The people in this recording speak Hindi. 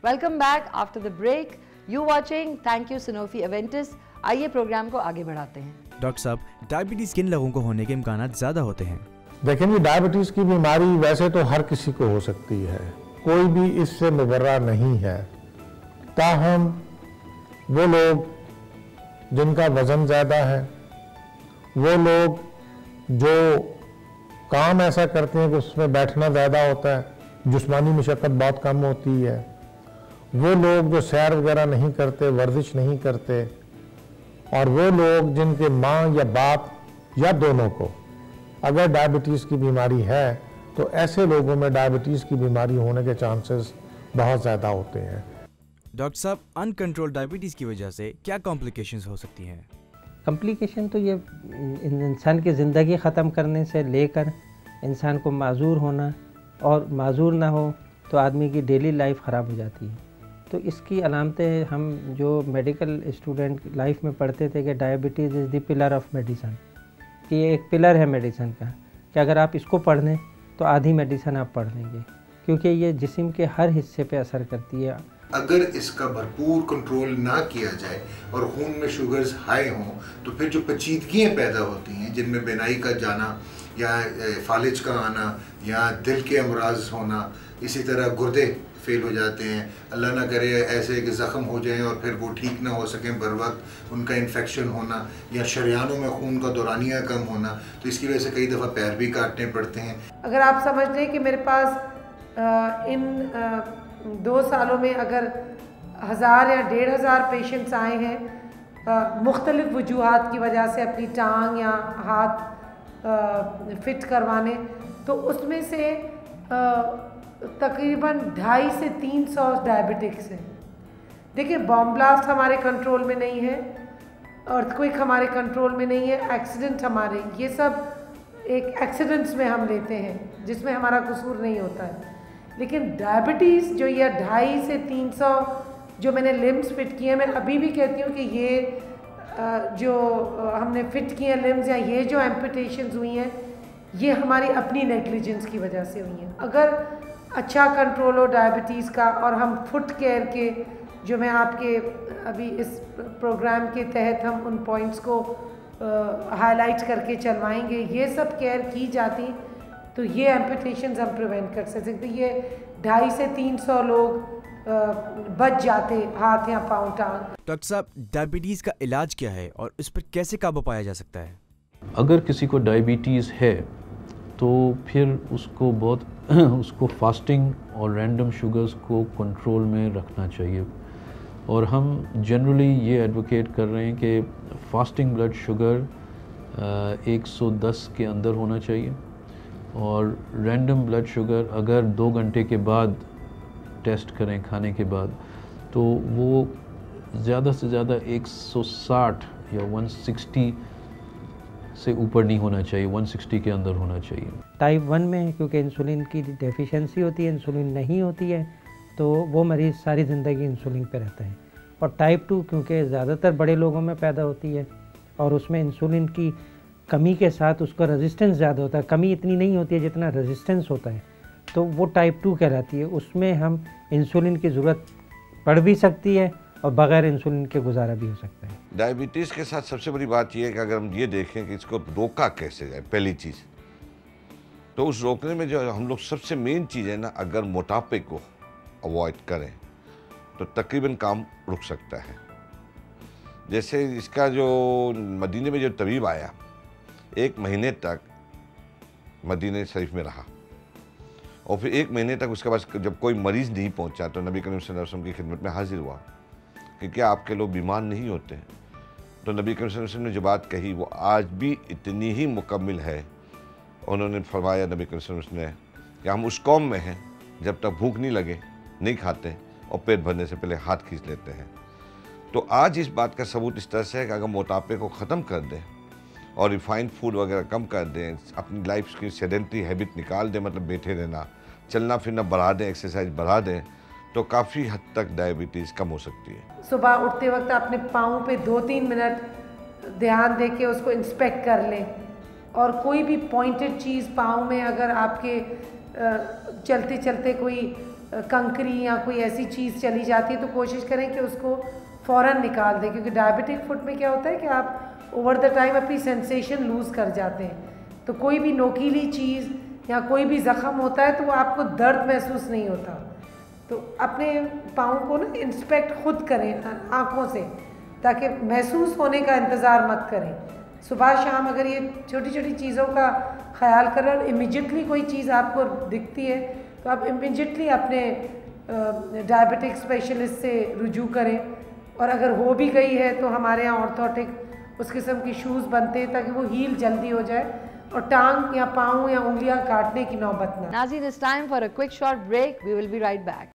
Welcome back after the break. You watching thank you Sanofi Aventis. आइए प्रोग्राम को आगे बढ़ाते हैं। डॉक्टर साहब, डायबिटीज किन लोगों को होने के इम्कान ज़्यादा होते हैं? देखिए, डायबिटीज़ की बीमारी वैसे तो हर किसी को हो सकती है, कोई भी इससे मुबर्रा नहीं है। ताहम वो लोग जिनका वज़न ज़्यादा है, वो लोग जो काम ऐसा करते हैं कि उसमें बैठना ज़्यादा होता है, जिस्मानी मशक्क़त बहुत कम होती है, वो लोग जो सैर वगैरह नहीं करते, वर्जिश नहीं करते, और वो लोग जिनके माँ या बाप या दोनों को अगर डायबिटीज़ की बीमारी है, तो ऐसे लोगों में डायबिटीज़ की बीमारी होने के चांसेस बहुत ज़्यादा होते हैं। डॉक्टर साहब, अनकंट्रोल्ड डायबिटीज़ की वजह से क्या कॉम्प्लिकेशंस हो सकती हैं? कॉम्प्लिकेशन तो ये इंसान की ज़िंदगी ख़त्म करने से लेकर इंसान को माजूर होना, और माजूर ना हो तो आदमी की डेली लाइफ ख़राब हो जाती है। तो इसकी अलामतें हम जो मेडिकल स्टूडेंट लाइफ में पढ़ते थे कि diabetes is the pillar of medicine, कि ये एक पिलर है मेडिसन का, कि अगर आप इसको पढ़ लें तो आधी मेडिसन आप पढ़ लेंगे, क्योंकि ये जिस्म के हर हिस्से पे असर करती है। अगर इसका भरपूर कंट्रोल ना किया जाए और खून में शुगर्स हाई हों, तो फिर जो पेचीदगियाँ पैदा होती हैं, जिनमें बेनाई का जाना या फालिज का आना या दिल के अमराज होना, इसी तरह गुर्दे फेल हो जाते हैं, अल्लाह ना करे ऐसे कि ज़ख़म हो जाएं और फिर वो ठीक ना हो सकें बर वक्त, उनका इन्फेक्शन होना या शरियानों में खून का दौरानिया कम होना, तो इसकी वजह से कई दफ़ा पैर भी काटने पड़ते हैं। अगर आप समझ लें कि मेरे पास इन 2 सालों में अगर 1000 या 1500 पेशेंट्स आए हैं मुख्तलिफ़ वजूहात की वजह से अपनी टांग या हाथ फिट करवाने, तो उसमें से तकरीबन 250 से 300 डायबिटिक्स हैं। देखिए, बॉम्ब ब्लास्ट हमारे कंट्रोल में नहीं है, अर्थक्वेक हमारे कंट्रोल में नहीं है, एक्सीडेंट हमारे, ये सब एक एक्सीडेंट्स में हम लेते हैं जिसमें हमारा कसूर नहीं होता है। लेकिन डायबिटीज़ जो ये 250 से 300 जो मैंने लिम्स फिट किए हैं, मैं अभी भी कहती हूँ कि ये जो हमने फिट किए लिम्स या ये जो एम्पुटेशंस हुई हैं, ये हमारी अपनी नेग्लिजेंस की वजह से हुई हैं। अगर अच्छा कंट्रोल हो डायबिटीज़ का, और हम फुट केयर के जो मैं आपके अभी इस प्रोग्राम के तहत हम उन पॉइंट्स को हाईलाइट करके चलवाएंगे, ये सब केयर की जाती तो ये एम्पुटेशंस हम प्रिवेंट कर सकते। ये 250 से 300 लोग बच जाते, हाथ या पाँव टांग। डॉक्टर साहब, डायबिटीज़ का इलाज क्या है और इस पर कैसे काबू पाया जा सकता है? अगर किसी को डायबिटीज़ है तो फिर उसको फास्टिंग और रैंडम शुगर्स को कंट्रोल में रखना चाहिए, और हम जनरली ये एडवोकेट कर रहे हैं कि फास्टिंग ब्लड शुगर 110 के अंदर होना चाहिए, और रैंडम ब्लड शुगर अगर 2 घंटे के बाद टेस्ट करें खाने के बाद, तो वो ज़्यादा से ज़्यादा 160 या 160 से ऊपर नहीं होना चाहिए, 160 के अंदर होना चाहिए। टाइप 1 में क्योंकि इंसुलिन की डेफिशिएंसी होती है, इंसुलिन नहीं होती है, तो वो मरीज़ सारी ज़िंदगी इंसुलिन पे रहता है। और टाइप 2 क्योंकि ज़्यादातर बड़े लोगों में पैदा होती है और उसमें इंसुलिन की कमी के साथ उसका रेजिस्टेंस ज़्यादा होता है, कमी इतनी नहीं होती है जितना रेजिस्टेंस होता है, तो वो टाइप 2 कहलाती है। उसमें हम इंसुलिन की ज़रूरत पड़ भी सकती है और बग़ैर इंसुलिन के गुजारा भी हो सकता है। डायबिटीज़ के साथ सबसे बड़ी बात यह है कि अगर हम ये देखें कि इसको रोका कैसे जाए, पहली चीज़ तो उस रोकने में जो हम लोग सबसे मेन चीज़ है ना, अगर मोटापे को अवॉइड करें तो तकरीबन काम रुक सकता है। जैसे इसका जो मदीने में जो तबीब आया, 1 महीने तक मदीने शरीफ में रहा, और फिर 1 महीने तक उसके बाद जब कोई मरीज़ नहीं पहुंचा तो नबी करीम सल्लल्लाहु अलैहि वसल्लम की खिदमत में हाजिर हुआ कि क्या आपके लोग बीमार नहीं होते? तो नबी करीम सल्लल्लाहु अलैहि वसल्लम ने जो बात कही वो आज भी इतनी ही मुकम्मिल है। उन्होंने फरमाया, नबी करीम सल्लल्लाहु अलैहि वसल्लम ने, कि हम उस कौम में हैं जब तक भूख नहीं लगे नहीं खाते और पेट भरने से पहले हाथ खींच लेते हैं। तो आज इस बात का सबूत इस तरह से है कि अगर मोटापे को ख़त्म कर दें और रिफाइंड फूड वगैरह कम कर दें, अपनी लाइफ की सेडेंटरी हैबिट निकाल दें, मतलब बैठे रहना, चलना फिरना बढ़ा दें, एक्सरसाइज बढ़ा दें, तो काफ़ी हद तक डायबिटीज़ कम हो सकती है। सुबह उठते वक्त अपने पाँव पे 2-3 मिनट ध्यान दे के उसको इंस्पेक्ट कर लें, और कोई भी पॉइंटेड चीज़ पाँव में अगर आपके चलते चलते कोई कंकरी या कोई ऐसी चीज़ चली जाती है तो कोशिश करें कि उसको फ़ौरन निकाल दें, क्योंकि डायबिटिक फुट में क्या होता है कि आप ओवर द टाइम अपनी सेंसेशन लूज़ कर जाते हैं। तो कोई भी नोकीली चीज़ या कोई भी ज़ख़म होता है तो वो आपको दर्द महसूस नहीं होता। तो अपने पाँव को ना इंस्पेक्ट खुद करें आँखों से, ताकि महसूस होने का इंतज़ार मत करें। सुबह शाम अगर ये छोटी छोटी चीज़ों का ख्याल करें और इमीडिएटली कोई चीज़ आपको दिखती है तो आप इमीडिएटली अपने डायबिटिक स्पेशलिस्ट से रुजू करें। और अगर हो भी गई है तो हमारे यहाँ ऑर्थोटिक उस किस्म की शूज़ बनते हैं ताकि वो हील जल्दी हो जाए और टांग या पाँव या उंगलियां काटने की नौबत ना। Nazeen, it's time for a quick short break. We will be right back.